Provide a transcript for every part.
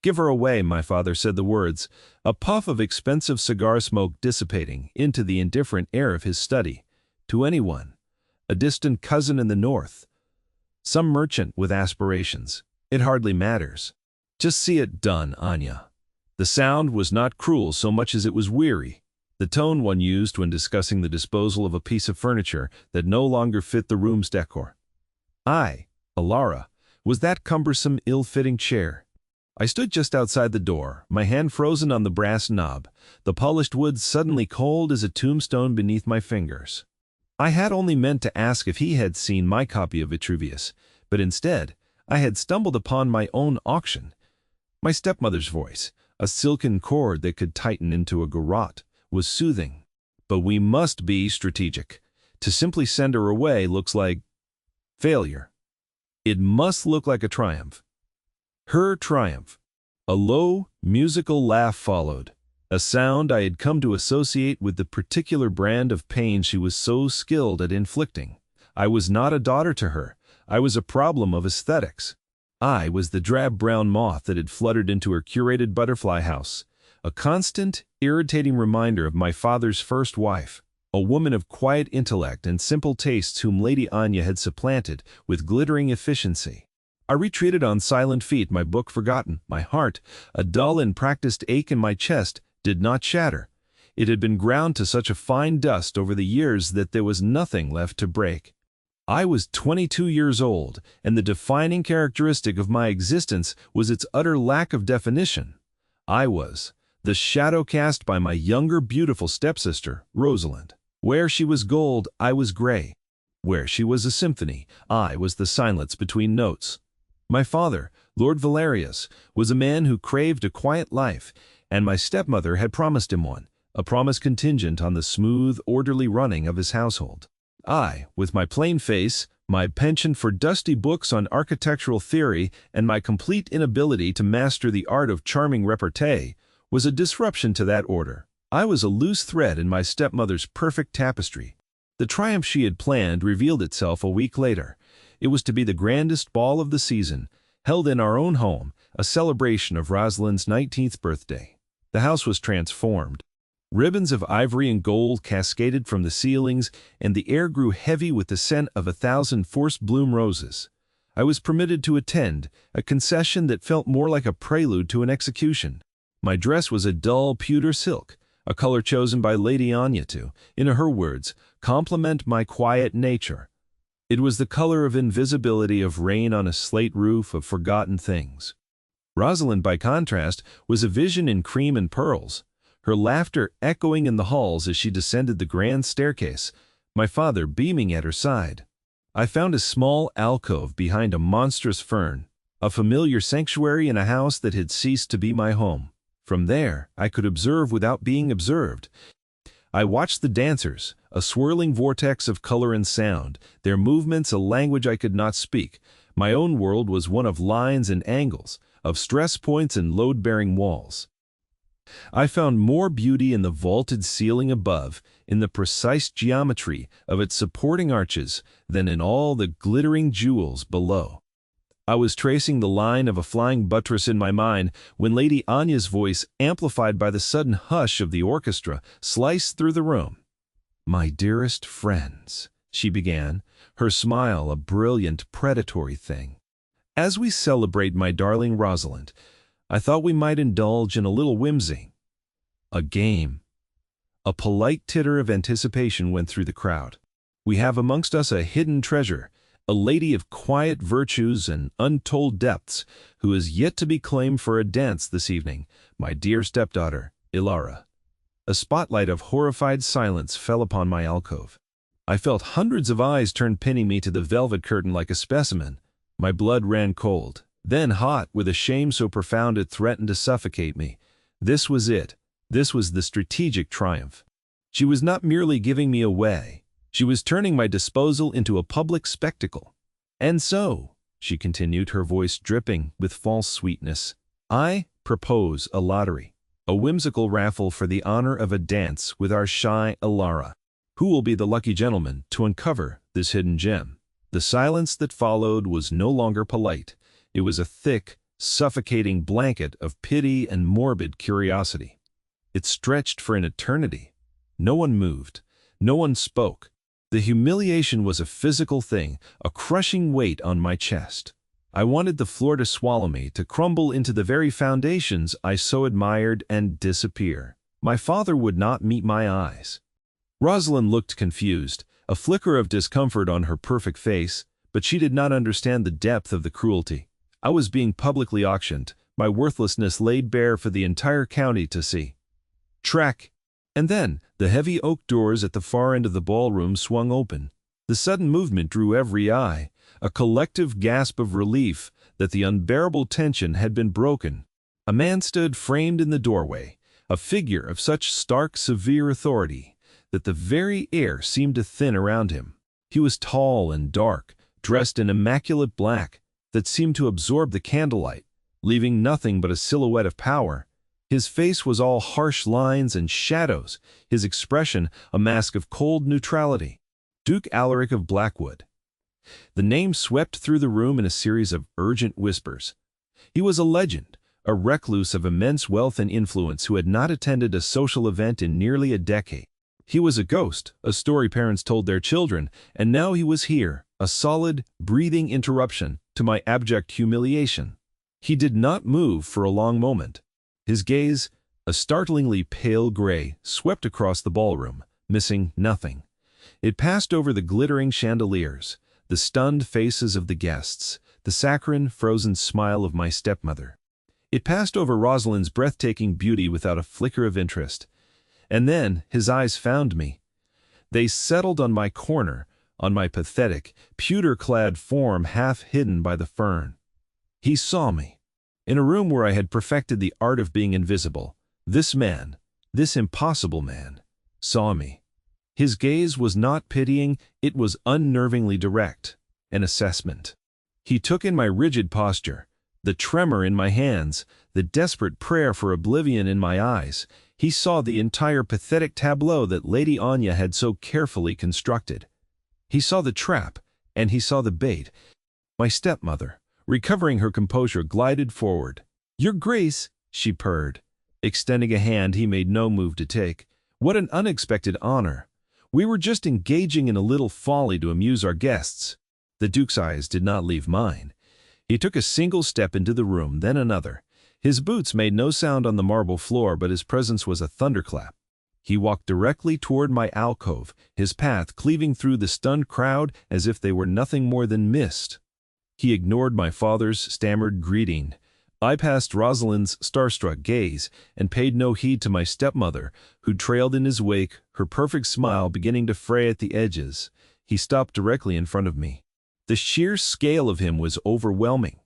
"Give her away," my father said the words, a puff of expensive cigar smoke dissipating into the indifferent air of his study. "To anyone. A distant cousin in the north. Some merchant with aspirations. It hardly matters. Just see it done, Anya." The sound was not cruel so much as it was weary, the tone one used when discussing the disposal of a piece of furniture that no longer fit the room's decor. I, Alara, was that cumbersome, ill-fitting chair. I stood just outside the door, my hand frozen on the brass knob, the polished wood suddenly cold as a tombstone beneath my fingers. I had only meant to ask if he had seen my copy of Vitruvius, but instead, I had stumbled upon my own auction. My stepmother's voice, a silken cord that could tighten into a garrote, was soothing. But we must be strategic. To simply send her away looks like failure. It must look like a triumph. Her triumph. A low, musical laugh followed, a sound I had come to associate with the particular brand of pain she was so skilled at inflicting. I was not a daughter to her. I was a problem of aesthetics. I was the drab brown moth that had fluttered into her curated butterfly house, a constant, irritating reminder of my father's first wife, a woman of quiet intellect and simple tastes whom Lady Anya had supplanted with glittering efficiency. I retreated on silent feet, my book forgotten. My heart, a dull and practiced ache in my chest, did not shatter. It had been ground to such a fine dust over the years that there was nothing left to break. I was 22 years old, and the defining characteristic of my existence was its utter lack of definition. I was the shadow cast by my younger beautiful stepsister, Rosalind. Where she was gold, I was gray. Where she was a symphony, I was the silence between notes. My father, Lord Valerius, was a man who craved a quiet life, and my stepmother had promised him one, a promise contingent on the smooth, orderly running of his household. I, with my plain face, my penchant for dusty books on architectural theory, and my complete inability to master the art of charming repartee, was a disruption to that order. I was a loose thread in my stepmother's perfect tapestry. The triumph she had planned revealed itself a week later. It was to be the grandest ball of the season, held in our own home, a celebration of Rosalind's 19th birthday. The house was transformed. Ribbons of ivory and gold cascaded from the ceilings, and the air grew heavy with the scent of 1,000 forced-bloom roses. I was permitted to attend, a concession that felt more like a prelude to an execution. My dress was a dull pewter silk, a color chosen by Lady Anya to, in her words, complement my quiet nature. It was the color of invisibility, of rain on a slate roof, of forgotten things. Rosalind, by contrast, was a vision in cream and pearls, her laughter echoing in the halls as she descended the grand staircase, my father beaming at her side. I found a small alcove behind a monstrous fern, a familiar sanctuary in a house that had ceased to be my home. From there, I could observe without being observed. I watched the dancers, a swirling vortex of color and sound, their movements a language I could not speak. My own world was one of lines and angles, of stress points and load-bearing walls. I found more beauty in the vaulted ceiling above, in the precise geometry of its supporting arches, than in all the glittering jewels below. I was tracing the line of a flying buttress in my mind when Lady Anya's voice, amplified by the sudden hush of the orchestra, sliced through the room. "My dearest friends," she began, her smile a brilliant, predatory thing. "As we celebrate my darling Rosalind, I thought we might indulge in a little whimsy. A game." A polite titter of anticipation went through the crowd. "We have amongst us a hidden treasure, a lady of quiet virtues and untold depths, who is yet to be claimed for a dance this evening, my dear stepdaughter, Ilara." A spotlight of horrified silence fell upon my alcove. I felt hundreds of eyes turn pinning me to the velvet curtain like a specimen. My blood ran cold, then hot with a shame so profound it threatened to suffocate me. This was it. This was the strategic triumph. She was not merely giving me away. She was turning my disposal into a public spectacle. "And so," she continued, her voice dripping with false sweetness, "I propose a lottery, a whimsical raffle for the honor of a dance with our shy Ilara. Who will be the lucky gentleman to uncover this hidden gem?" The silence that followed was no longer polite. It was a thick, suffocating blanket of pity and morbid curiosity. It stretched for an eternity. No one moved. No one spoke. The humiliation was a physical thing, a crushing weight on my chest. I wanted the floor to swallow me, to crumble into the very foundations I so admired and disappear. My father would not meet my eyes. Rosalind looked confused, a flicker of discomfort on her perfect face, but she did not understand the depth of the cruelty. I was being publicly auctioned, my worthlessness laid bare for the entire county to see. Track! And then, the heavy oak doors at the far end of the ballroom swung open. The sudden movement drew every eye, a collective gasp of relief that the unbearable tension had been broken. A man stood framed in the doorway, a figure of such stark, severe authority that the very air seemed to thin around him. He was tall and dark, dressed in immaculate black that seemed to absorb the candlelight, leaving nothing but a silhouette of power. His face was all harsh lines and shadows, his expression a mask of cold neutrality. Duke Alaric of Blackwood. The name swept through the room in a series of urgent whispers. He was a legend, a recluse of immense wealth and influence who had not attended a social event in nearly a decade. He was a ghost, a story parents told their children, and now he was here, a solid, breathing interruption to my abject humiliation. He did not move for a long moment. His gaze, a startlingly pale gray, swept across the ballroom, missing nothing. It passed over the glittering chandeliers, the stunned faces of the guests, the saccharine, frozen smile of my stepmother. It passed over Rosalind's breathtaking beauty without a flicker of interest. And then his eyes found me. They settled on my corner, on my pathetic, pewter-clad form half hidden by the fern. He saw me. In a room where I had perfected the art of being invisible, this man, this impossible man, saw me. His gaze was not pitying, it was unnervingly direct, an assessment. He took in my rigid posture, the tremor in my hands, the desperate prayer for oblivion in my eyes. He saw the entire pathetic tableau that Lady Anya had so carefully constructed. He saw the trap, and he saw the bait. My stepmother, recovering her composure, glided forward. "Your Grace," she purred, extending a hand he made no move to take. "What an unexpected honor! We were just engaging in a little folly to amuse our guests." The Duke's eyes did not leave mine. He took a single step into the room, then another. His boots made no sound on the marble floor, but his presence was a thunderclap. He walked directly toward my alcove, his path cleaving through the stunned crowd as if they were nothing more than mist. He ignored my father's stammered greeting. I passed Rosalind's starstruck gaze and paid no heed to my stepmother, who trailed in his wake, her perfect smile beginning to fray at the edges. He stopped directly in front of me. The sheer scale of him was overwhelming.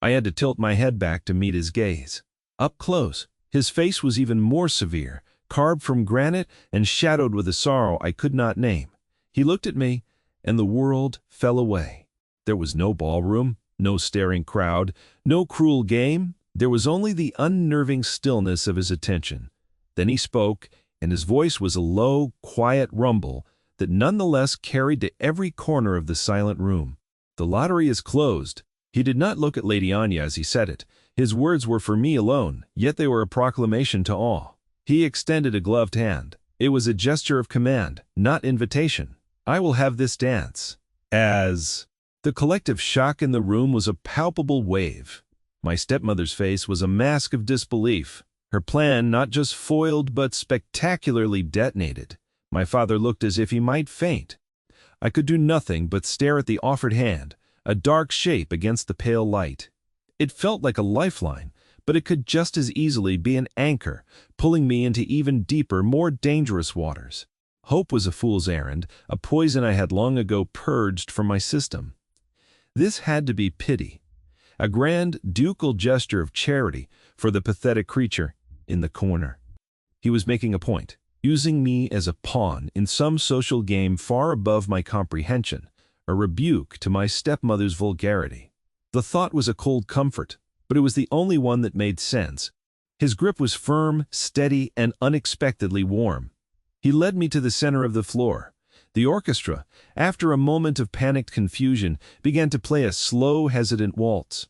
I had to tilt my head back to meet his gaze. Up close, his face was even more severe, carved from granite and shadowed with a sorrow I could not name. He looked at me, and the world fell away. There was no ballroom, no staring crowd, no cruel game. There was only the unnerving stillness of his attention. Then he spoke, and his voice was a low, quiet rumble that nonetheless carried to every corner of the silent room. "The lottery is closed." He did not look at Lady Anya as he said it. His words were for me alone, yet they were a proclamation to all. He extended a gloved hand. It was a gesture of command, not invitation. "I will have this dance." As the collective shock in the room was a palpable wave. My stepmother's face was a mask of disbelief. Her plan not just foiled but spectacularly detonated. My father looked as if he might faint. I could do nothing but stare at the offered hand, a dark shape against the pale light. It felt like a lifeline, but it could just as easily be an anchor, pulling me into even deeper, more dangerous waters. Hope was a fool's errand, a poison I had long ago purged from my system. This had to be pity, a grand ducal gesture of charity for the pathetic creature in the corner. He was making a point, using me as a pawn in some social game far above my comprehension, a rebuke to my stepmother's vulgarity. The thought was a cold comfort, but it was the only one that made sense. His grip was firm, steady, and unexpectedly warm. He led me to the center of the floor. The orchestra, after a moment of panicked confusion, began to play a slow, hesitant waltz.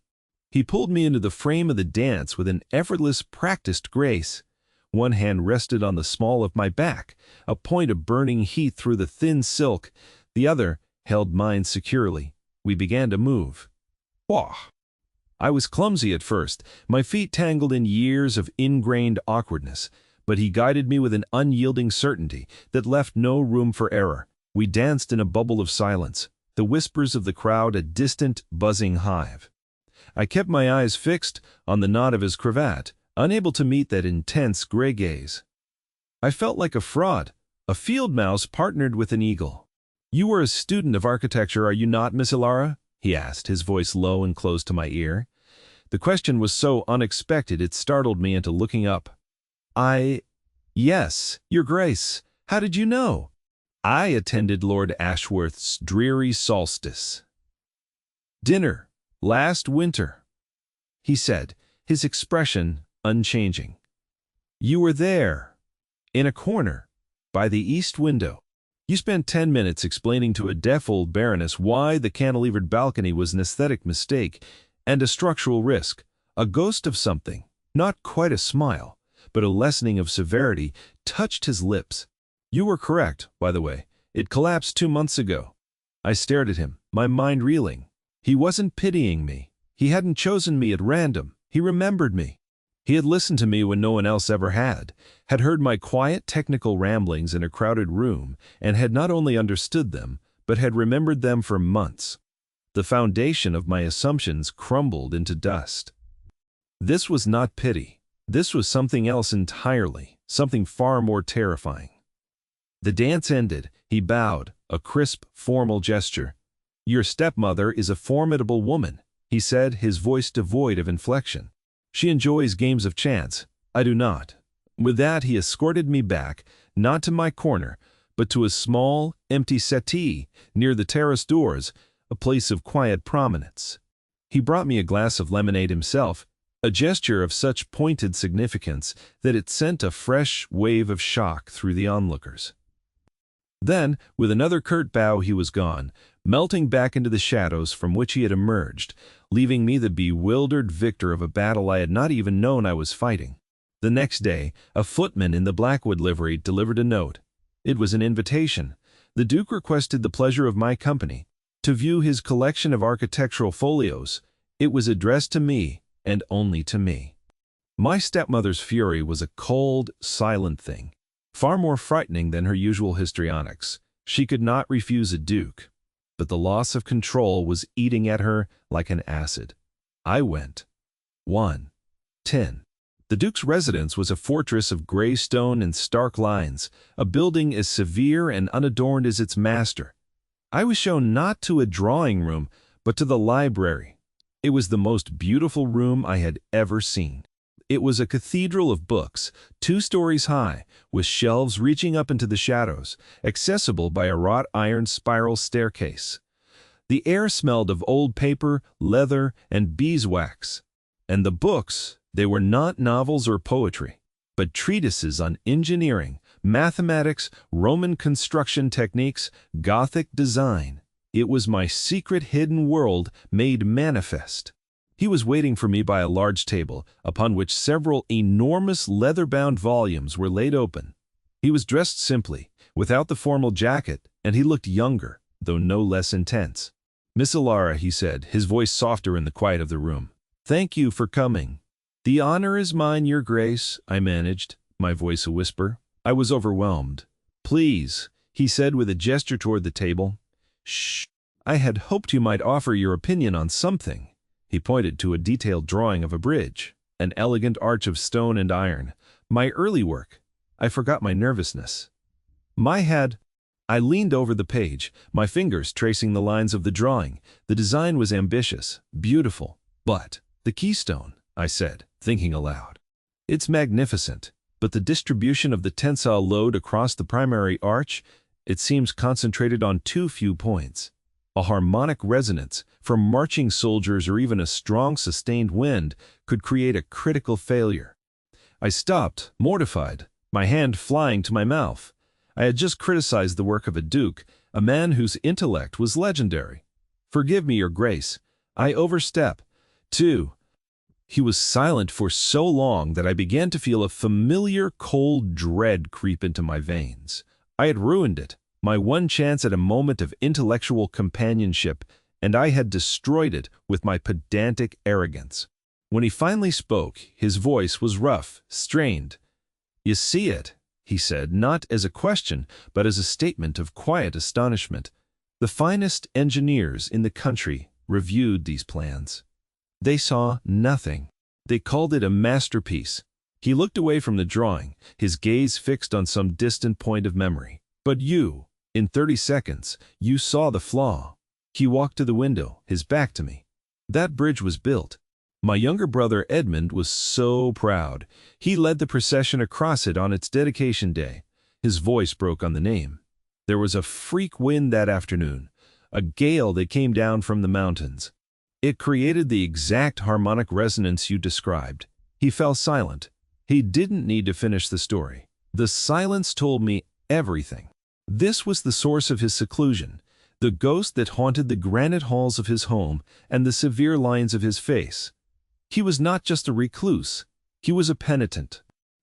He pulled me into the frame of the dance with an effortless, practiced grace. One hand rested on the small of my back, a point of burning heat through the thin silk. The other held mine securely. We began to move. Wah! I was clumsy at first, my feet tangled in years of ingrained awkwardness, but he guided me with an unyielding certainty that left no room for error. We danced in a bubble of silence, the whispers of the crowd a distant, buzzing hive. I kept my eyes fixed on the knot of his cravat, unable to meet that intense gray gaze. I felt like a fraud, a field mouse partnered with an eagle. "You are a student of architecture, are you not, Miss Ilara?" he asked, his voice low and close to my ear. The question was so unexpected it startled me into looking up. Yes, Your Grace. How did you know?" "I attended Lord Ashworth's dreary solstice dinner last winter," he said, his expression unchanging. "You were there, in a corner, by the east window. You spent 10 minutes explaining to a deaf old baroness why the cantilevered balcony was an aesthetic mistake and a structural risk. A ghost of something, not quite a smile, but a lessening of severity, touched his lips. You were correct, by the way. It collapsed 2 months ago." I stared at him, my mind reeling. He wasn't pitying me. He hadn't chosen me at random. He remembered me. He had listened to me when no one else ever had heard my quiet technical ramblings in a crowded room, and had not only understood them, but had remembered them for months. The foundation of my assumptions crumbled into dust. This was not pity. This was something else entirely, something far more terrifying. The dance ended. He bowed, a crisp, formal gesture. "Your stepmother is a formidable woman," he said, his voice devoid of inflection. "She enjoys games of chance. I do not." With that, he escorted me back, not to my corner, but to a small, empty settee near the terrace doors, a place of quiet prominence. He brought me a glass of lemonade himself, a gesture of such pointed significance that it sent a fresh wave of shock through the onlookers. Then, with another curt bow, he was gone, melting back into the shadows from which he had emerged, leaving me the bewildered victor of a battle I had not even known I was fighting. The next day, a footman in the Blackwood livery delivered a note. It was an invitation. The Duke requested the pleasure of my company, to view his collection of architectural folios. It was addressed to me, and only to me. My stepmother's fury was a cold, silent thing, far more frightening than her usual histrionics. She could not refuse a duke, but the loss of control was eating at her like an acid. I went. 1:10. The Duke's residence was a fortress of gray stone and stark lines, a building as severe and unadorned as its master. I was shown not to a drawing room, but to the library. It was the most beautiful room I had ever seen. It was a cathedral of books, 2 stories high, with shelves reaching up into the shadows, accessible by a wrought iron spiral staircase. The air smelled of old paper, leather, and beeswax. And the books, they were not novels or poetry, but treatises on engineering, mathematics, Roman construction techniques, Gothic design. It was my secret hidden world made manifest. He was waiting for me by a large table, upon which several enormous leather-bound volumes were laid open. He was dressed simply, without the formal jacket, and he looked younger, though no less intense. "Miss Ilara," he said, his voice softer in the quiet of the room. "Thank you for coming." "The honor is mine, Your Grace," I managed, my voice a whisper. I was overwhelmed. "Please," he said with a gesture toward the table. "Shh. I had hoped you might offer your opinion on something." He pointed to a detailed drawing of a bridge, an elegant arch of stone and iron. "My early work. I forgot my nervousness." I leaned over the page, my fingers tracing the lines of the drawing. The design was ambitious, beautiful. "But the keystone," I said, thinking aloud. "It's magnificent, but the distribution of the tensile load across the primary arch, it seems concentrated on too few points. A harmonic resonance from marching soldiers or even a strong sustained wind could create a critical failure." I stopped, mortified, my hand flying to my mouth. I had just criticized the work of a duke, a man whose intellect was legendary. "Forgive me, Your Grace. I overstep. 2. He was silent for so long that I began to feel a familiar cold dread creep into my veins. I had ruined it, my one chance at a moment of intellectual companionship, and I had destroyed it with my pedantic arrogance. When he finally spoke, his voice was rough, strained. "You see it," he said, not as a question, but as a statement of quiet astonishment. "The finest engineers in the country reviewed these plans. They saw nothing. They called it a masterpiece." He looked away from the drawing, his gaze fixed on some distant point of memory. "But you, in 30 seconds, you saw the flaw." He walked to the window, his back to me. "That bridge was built. My younger brother Edmund was so proud. He led the procession across it on its dedication day." His voice broke on the name. "There was a freak wind that afternoon, a gale that came down from the mountains. It created the exact harmonic resonance you described." He fell silent. He didn't need to finish the story. The silence told me everything. This was the source of his seclusion, the ghost that haunted the granite halls of his home and the severe lines of his face. He was not just a recluse, he was a penitent.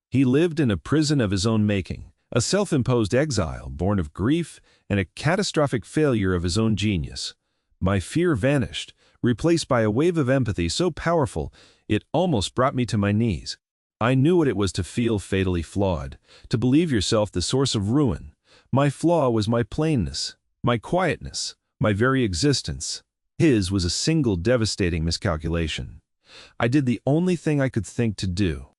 He lived in a prison of his own making, a self-imposed exile born of grief and a catastrophic failure of his own genius. My fear vanished, replaced by a wave of empathy so powerful it almost brought me to my knees. I knew what it was to feel fatally flawed, to believe yourself the source of ruin. My flaw was my plainness, my quietness, my very existence. His was a single devastating miscalculation. I did the only thing I could think to do.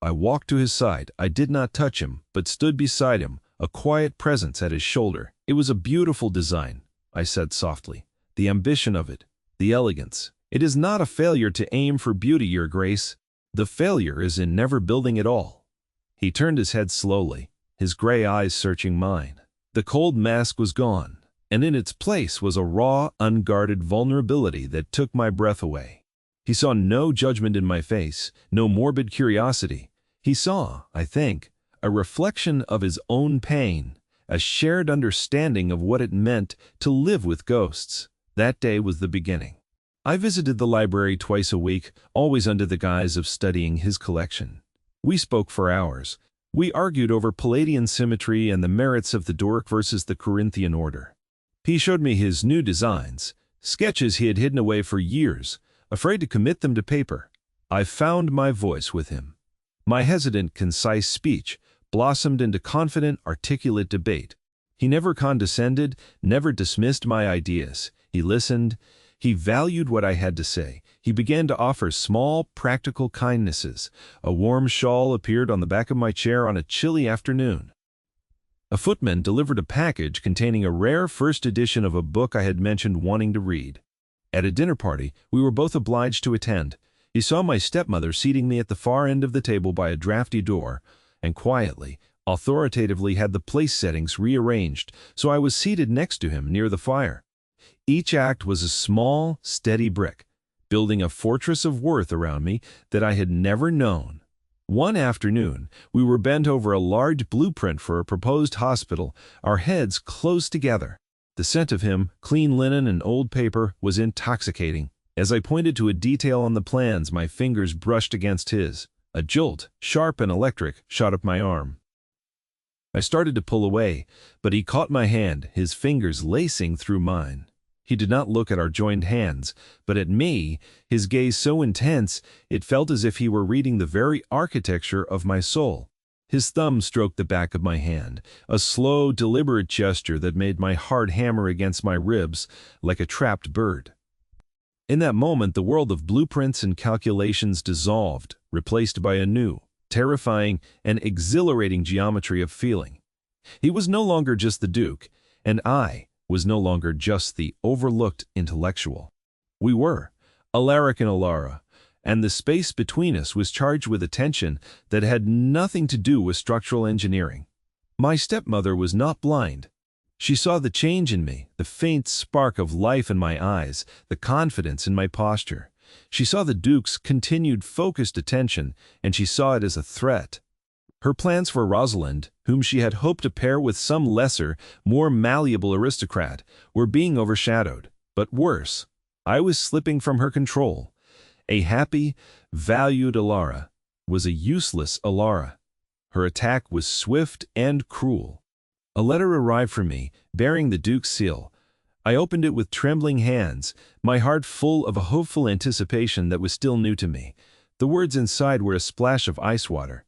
I walked to his side. I did not touch him, but stood beside him, a quiet presence at his shoulder. "It was a beautiful design," I said softly. "The ambition of it, the elegance. It is not a failure to aim for beauty, Your Grace. The failure is in never building at all." He turned his head slowly, his gray eyes searching mine. The cold mask was gone, and in its place was a raw, unguarded vulnerability that took my breath away. He saw no judgment in my face, no morbid curiosity. He saw, I think, a reflection of his own pain, a shared understanding of what it meant to live with ghosts. That day was the beginning. I visited the library twice a week, always under the guise of studying his collection. We spoke for hours. We argued over Palladian symmetry and the merits of the Doric versus the Corinthian order. He showed me his new designs, sketches he had hidden away for years, afraid to commit them to paper. I found my voice with him. My hesitant, concise speech blossomed into confident, articulate debate. He never condescended, never dismissed my ideas. He listened. He valued what I had to say. He began to offer small, practical kindnesses. A warm shawl appeared on the back of my chair on a chilly afternoon. A footman delivered a package containing a rare first edition of a book I had mentioned wanting to read. At a dinner party we were both obliged to attend. He saw my stepmother seating me at the far end of the table by a drafty door, and quietly, authoritatively had the place settings rearranged so I was seated next to him near the fire. Each act was a small, steady brick, building a fortress of worth around me that I had never known. One afternoon, we were bent over a large blueprint for a proposed hospital, our heads close together. The scent of him, clean linen and old paper, was intoxicating. As I pointed to a detail on the plans, my fingers brushed against his. A jolt, sharp and electric, shot up my arm. I started to pull away, but he caught my hand, his fingers lacing through mine. He did not look at our joined hands, but at me, his gaze so intense it felt as if he were reading the very architecture of my soul. His thumb stroked the back of my hand, a slow, deliberate gesture that made my heart hammer against my ribs like a trapped bird. In that moment, the world of blueprints and calculations dissolved, replaced by a new, terrifying, and exhilarating geometry of feeling. He was no longer just the Duke, and I was no longer just the overlooked intellectual. We were, Alaric and Alara, and the space between us was charged with attention that had nothing to do with structural engineering. My stepmother was not blind. She saw the change in me, the faint spark of life in my eyes, the confidence in my posture. She saw the Duke's continued focused attention, and she saw it as a threat. Her plans for Rosalind, whom she had hoped to pair with some lesser, more malleable aristocrat, were being overshadowed. But worse, I was slipping from her control. A happy, valued Alara, was a useless Alara. Her attack was swift and cruel. A letter arrived for me, bearing the Duke's seal. I opened it with trembling hands, my heart full of a hopeful anticipation that was still new to me. The words inside were a splash of ice water.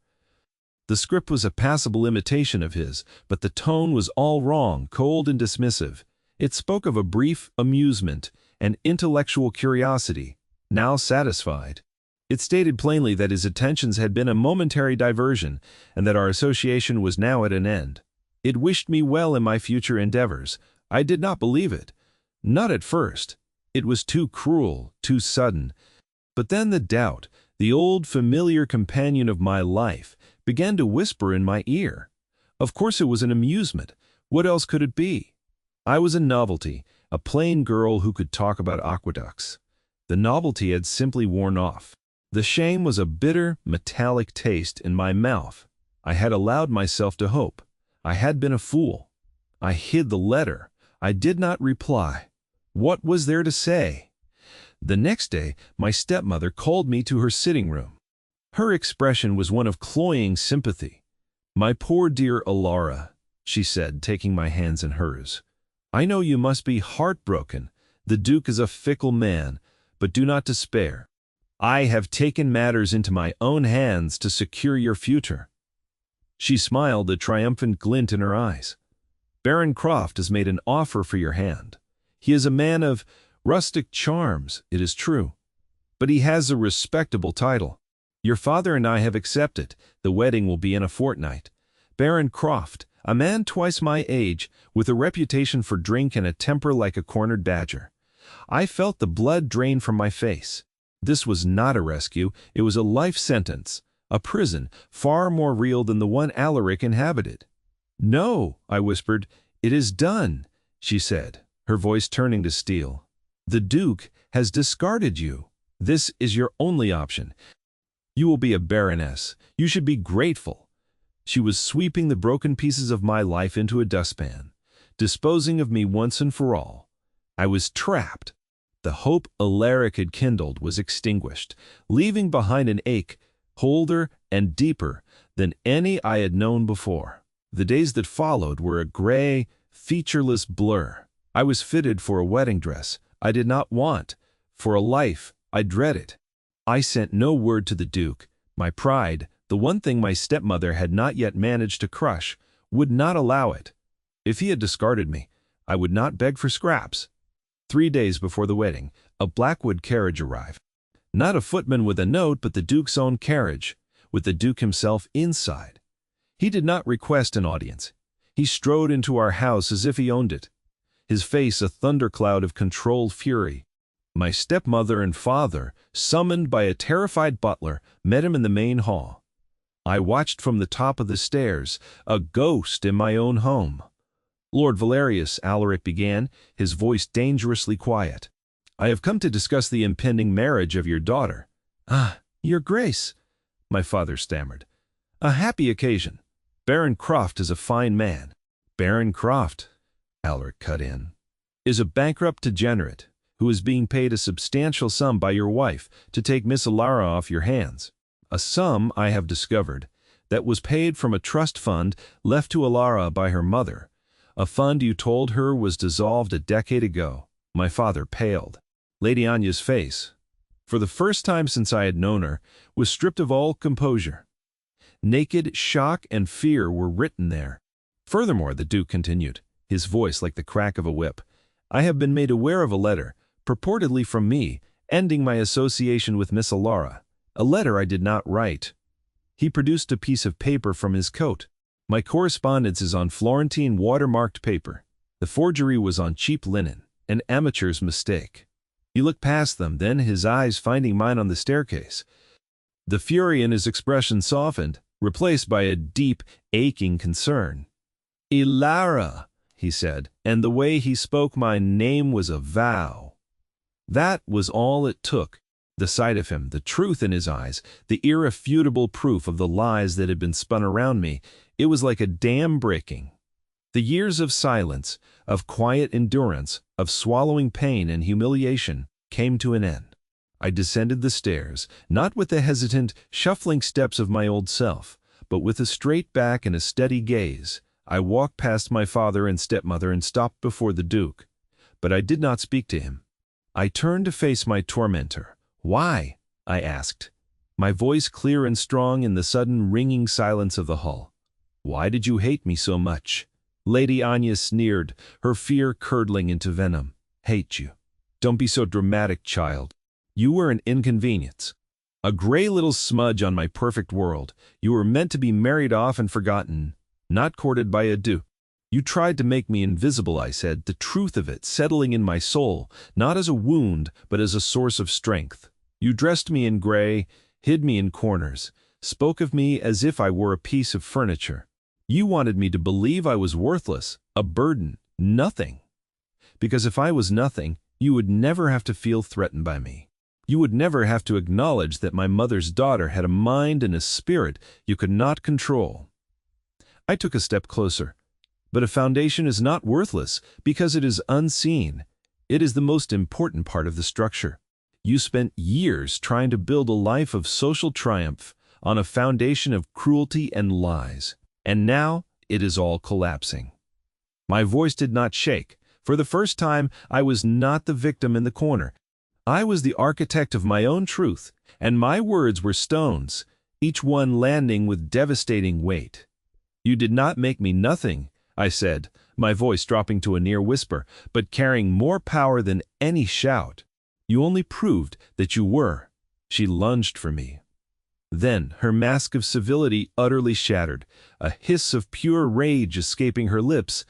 The script was a passable imitation of his, but the tone was all wrong, cold and dismissive. It spoke of a brief amusement and intellectual curiosity, now satisfied. It stated plainly that his attentions had been a momentary diversion, and that our association was now at an end. It wished me well in my future endeavors. I did not believe it. Not at first. It was too cruel, too sudden. But then the doubt, the old familiar companion of my life, began to whisper in my ear. Of course it was an amusement. What else could it be? I was a novelty, a plain girl who could talk about aqueducts. The novelty had simply worn off. The shame was a bitter, metallic taste in my mouth. I had allowed myself to hope. I had been a fool. I hid the letter. I did not reply. What was there to say? The next day, my stepmother called me to her sitting room. Her expression was one of cloying sympathy. "My poor dear Alara," she said, taking my hands in hers. "I know you must be heartbroken. The Duke is a fickle man, but do not despair. I have taken matters into my own hands to secure your future." She smiled, a triumphant glint in her eyes. "Baron Croft has made an offer for your hand. He is a man of rustic charms, it is true, but he has a respectable title. Your father and I have accepted. The wedding will be in a fortnight. Baron Croft, a man twice my age, with a reputation for drink and a temper like a cornered badger." I felt the blood drain from my face. This was not a rescue, it was a life sentence, a prison far more real than the one Alaric inhabited. "No," I whispered. "It is done," she said, her voice turning to steel. "The Duke has discarded you. This is your only option. You will be a baroness. You should be grateful." She was sweeping the broken pieces of my life into a dustpan, disposing of me once and for all. I was trapped. The hope Alaric had kindled was extinguished, leaving behind an ache colder and deeper than any I had known before. The days that followed were a gray, featureless blur. I was fitted for a wedding dress I did not want, for a life I dreaded. I sent no word to the Duke. My pride, the one thing my stepmother had not yet managed to crush, would not allow it. If he had discarded me, I would not beg for scraps. 3 days before the wedding, a Blackwood carriage arrived. Not a footman with a note, but the Duke's own carriage, with the Duke himself inside. He did not request an audience. He strode into our house as if he owned it, his face a thundercloud of controlled fury. My stepmother and father, summoned by a terrified butler, met him in the main hall. I watched from the top of the stairs, a ghost in my own home. "Lord Valerius," Alaric began, his voice dangerously quiet, "I have come to discuss the impending marriage of your daughter." "Ah, your grace," my father stammered. "A happy occasion. Baron Croft is a fine man." "Baron Croft," Alaric cut in, "is a bankrupt degenerate who is being paid a substantial sum by your wife to take Miss Alara off your hands. A sum, I have discovered, that was paid from a trust fund left to Alara by her mother, a fund you told her was dissolved a decade ago." My father paled. Lady Anya's face, for the first time since I had known her, was stripped of all composure. Naked shock and fear were written there. "Furthermore," the Duke continued, his voice like the crack of a whip, "I have been made aware of a letter, purportedly from me, ending my association with Miss Alara. A letter I did not write." He produced a piece of paper from his coat. "My correspondence is on Florentine watermarked paper. The forgery was on cheap linen, an amateur's mistake." He looked past them, then his eyes finding mine on the staircase. The fury in his expression softened, replaced by a deep, aching concern. "Alara," he said, and the way he spoke my name was a vow. That was all it took. The sight of him, the truth in his eyes, the irrefutable proof of the lies that had been spun around me, it was like a dam breaking. The years of silence, of quiet endurance, of swallowing pain and humiliation came to an end. I descended the stairs, not with the hesitant, shuffling steps of my old self, but with a straight back and a steady gaze. I walked past my father and stepmother and stopped before the Duke. But I did not speak to him. I turned to face my tormentor. "Why?" I asked, my voice clear and strong in the sudden ringing silence of the hall. "Why did you hate me so much?" Lady Anya sneered, her fear curdling into venom. "Hate you? Don't be so dramatic, child. You were an inconvenience. A gray little smudge on my perfect world. You were meant to be married off and forgotten, not courted by a duke. You tried to make me invisible," I said, the truth of it settling in my soul, not as a wound, but as a source of strength. "You dressed me in gray, hid me in corners, spoke of me as if I were a piece of furniture. You wanted me to believe I was worthless, a burden, nothing. Because if I was nothing, you would never have to feel threatened by me. You would never have to acknowledge that my mother's daughter had a mind and a spirit you could not control." I took a step closer. "But a foundation is not worthless because it is unseen. It is the most important part of the structure. You spent years trying to build a life of social triumph on a foundation of cruelty and lies. And now it is all collapsing." My voice did not shake. For the first time, I was not the victim in the corner. I was the architect of my own truth, and my words were stones, each one landing with devastating weight. "You did not make me nothing," I said, my voice dropping to a near whisper, but carrying more power than any shout. "You only proved that you were." She lunged for me. Then, her mask of civility utterly shattered, a hiss of pure rage escaping her lips.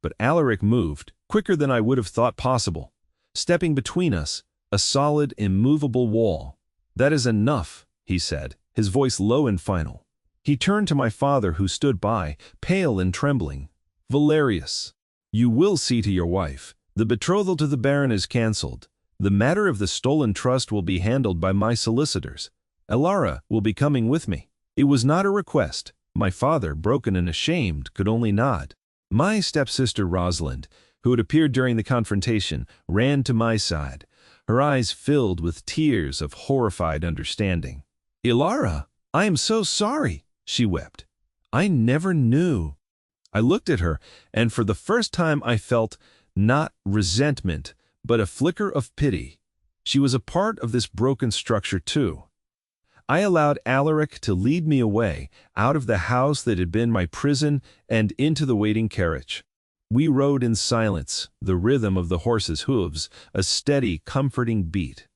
But Alaric moved, quicker than I would have thought possible, stepping between us, a solid, immovable wall. "That is enough," he said, his voice low and final. He turned to my father, who stood by, pale and trembling. "Valerius, you will see to your wife. The betrothal to the Baron is cancelled. The matter of the stolen trust will be handled by my solicitors. Elara will be coming with me." It was not a request. My father, broken and ashamed, could only nod. My stepsister Rosalind, who had appeared during the confrontation, ran to my side, her eyes filled with tears of horrified understanding. "Elara, I am so sorry," she wept. "I never knew." I looked at her, and for the first time I felt not resentment, but a flicker of pity. She was a part of this broken structure too. I allowed Alaric to lead me away, out of the house that had been my prison and into the waiting carriage. We rode in silence, the rhythm of the horse's hooves, a steady, comforting beat.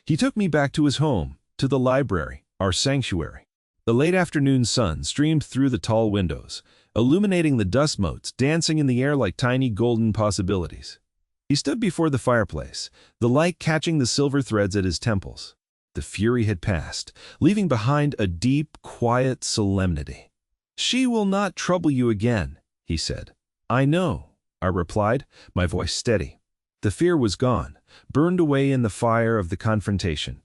He took me back to his home, to the library, our sanctuary. The late afternoon sun streamed through the tall windows, illuminating the dust motes dancing in the air like tiny golden possibilities. He stood before the fireplace, the light catching the silver threads at his temples. The fury had passed, leaving behind a deep, quiet solemnity. "She will not trouble you again," he said. "I know," I replied, my voice steady. The fear was gone, burned away in the fire of the confrontation.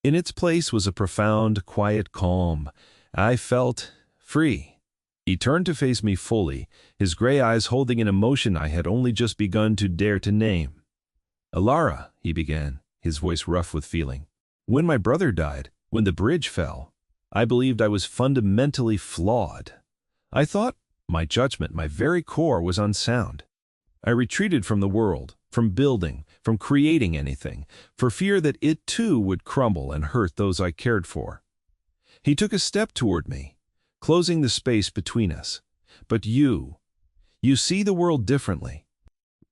In its place was a profound, quiet calm. I felt free. He turned to face me fully, his gray eyes holding an emotion I had only just begun to dare to name. "Elara," he began, his voice rough with feeling. "When my brother died, when the bridge fell, I believed I was fundamentally flawed. I thought my judgment, my very core, was unsound. I retreated from the world, from building, from creating anything, for fear that it too would crumble and hurt those I cared for." He took a step toward me, closing the space between us. "But you see the world differently.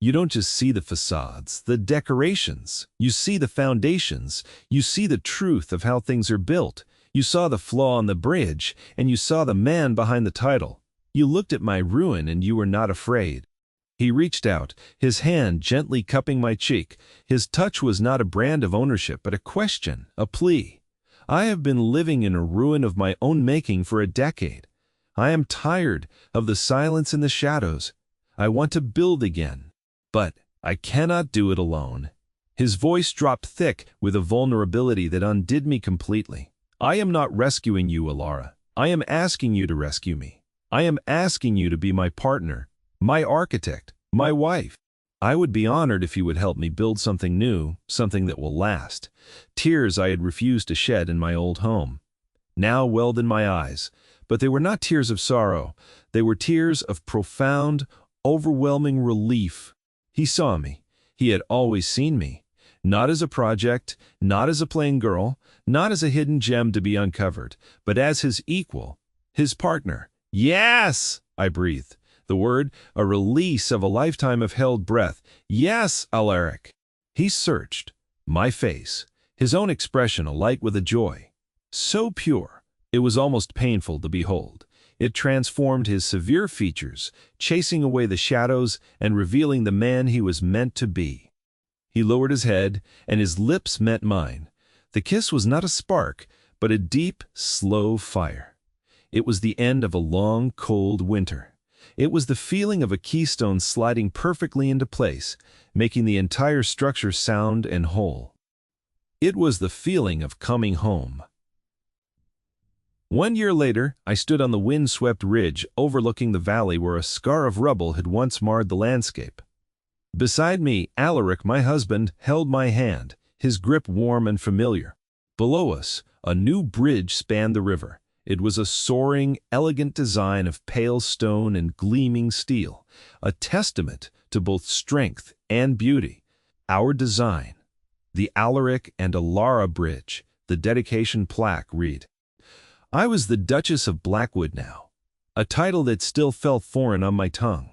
You don't just see the facades, the decorations. You see the foundations. You see the truth of how things are built. You saw the flaw on the bridge, and you saw the man behind the title. You looked at my ruin, and you were not afraid." He reached out, his hand gently cupping my cheek. His touch was not a brand of ownership, but a question, a plea. "I have been living in a ruin of my own making for a decade. I am tired of the silence and the shadows. I want to build again. But I cannot do it alone." His voice dropped thick with a vulnerability that undid me completely. "I am not rescuing you, Elara. I am asking you to rescue me. I am asking you to be my partner, my architect, my wife." I would be honored if you would help me build something new, something that will last. Tears I had refused to shed in my old home now welled in my eyes, but they were not tears of sorrow. They were tears of profound, overwhelming relief. He saw me. He had always seen me. Not as a project, not as a plain girl, not as a hidden gem to be uncovered, but as his equal, his partner. Yes, I breathed. The word, a release of a lifetime of held breath. Yes, Alaric. He searched my face, his own expression alight with a joy so pure, it was almost painful to behold. It transformed his severe features, chasing away the shadows and revealing the man he was meant to be. He lowered his head, and his lips met mine. The kiss was not a spark, but a deep, slow fire. It was the end of a long, cold winter. It was the feeling of a keystone sliding perfectly into place, making the entire structure sound and whole. It was the feeling of coming home. 1 year later, I stood on the wind-swept ridge overlooking the valley where a scar of rubble had once marred the landscape. Beside me, Alaric, my husband, held my hand, his grip warm and familiar. Below us, a new bridge spanned the river. It was a soaring, elegant design of pale stone and gleaming steel, a testament to both strength and beauty. Our design, the Alaric and Alara Bridge, the dedication plaque read, I was the Duchess of Blackwood now, a title that still felt foreign on my tongue.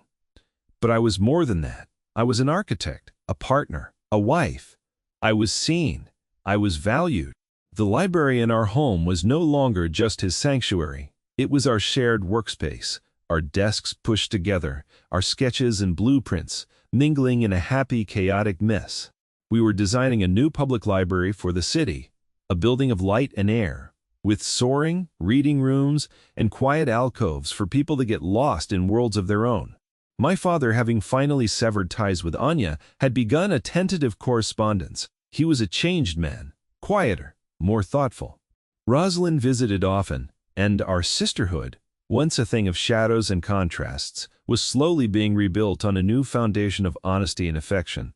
But I was more than that. I was an architect, a partner, a wife. I was seen. I was valued. The library in our home was no longer just his sanctuary. It was our shared workspace, our desks pushed together, our sketches and blueprints, mingling in a happy, chaotic mess. We were designing a new public library for the city, a building of light and air, with soaring, reading rooms, and quiet alcoves for people to get lost in worlds of their own. My father, having finally severed ties with Anya, had begun a tentative correspondence. He was a changed man, quieter, more thoughtful. Rosalind visited often, and our sisterhood, once a thing of shadows and contrasts, was slowly being rebuilt on a new foundation of honesty and affection.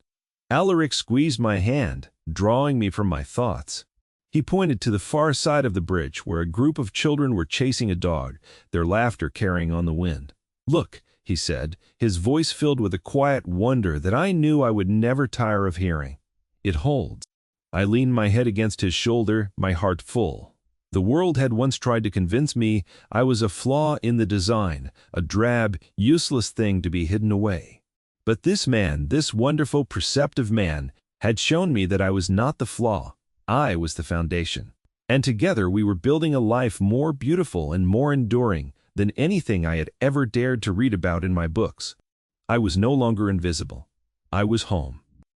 Alaric squeezed my hand, drawing me from my thoughts. He pointed to the far side of the bridge where a group of children were chasing a dog, their laughter carrying on the wind. Look, he said, his voice filled with a quiet wonder that I knew I would never tire of hearing. It holds. I leaned my head against his shoulder, my heart full. The world had once tried to convince me I was a flaw in the design, a drab, useless thing to be hidden away. But this man, this wonderful, perceptive man, had shown me that I was not the flaw. I was the foundation. And together we were building a life more beautiful and more enduring than anything I had ever dared to read about in my books. I was no longer invisible. I was home.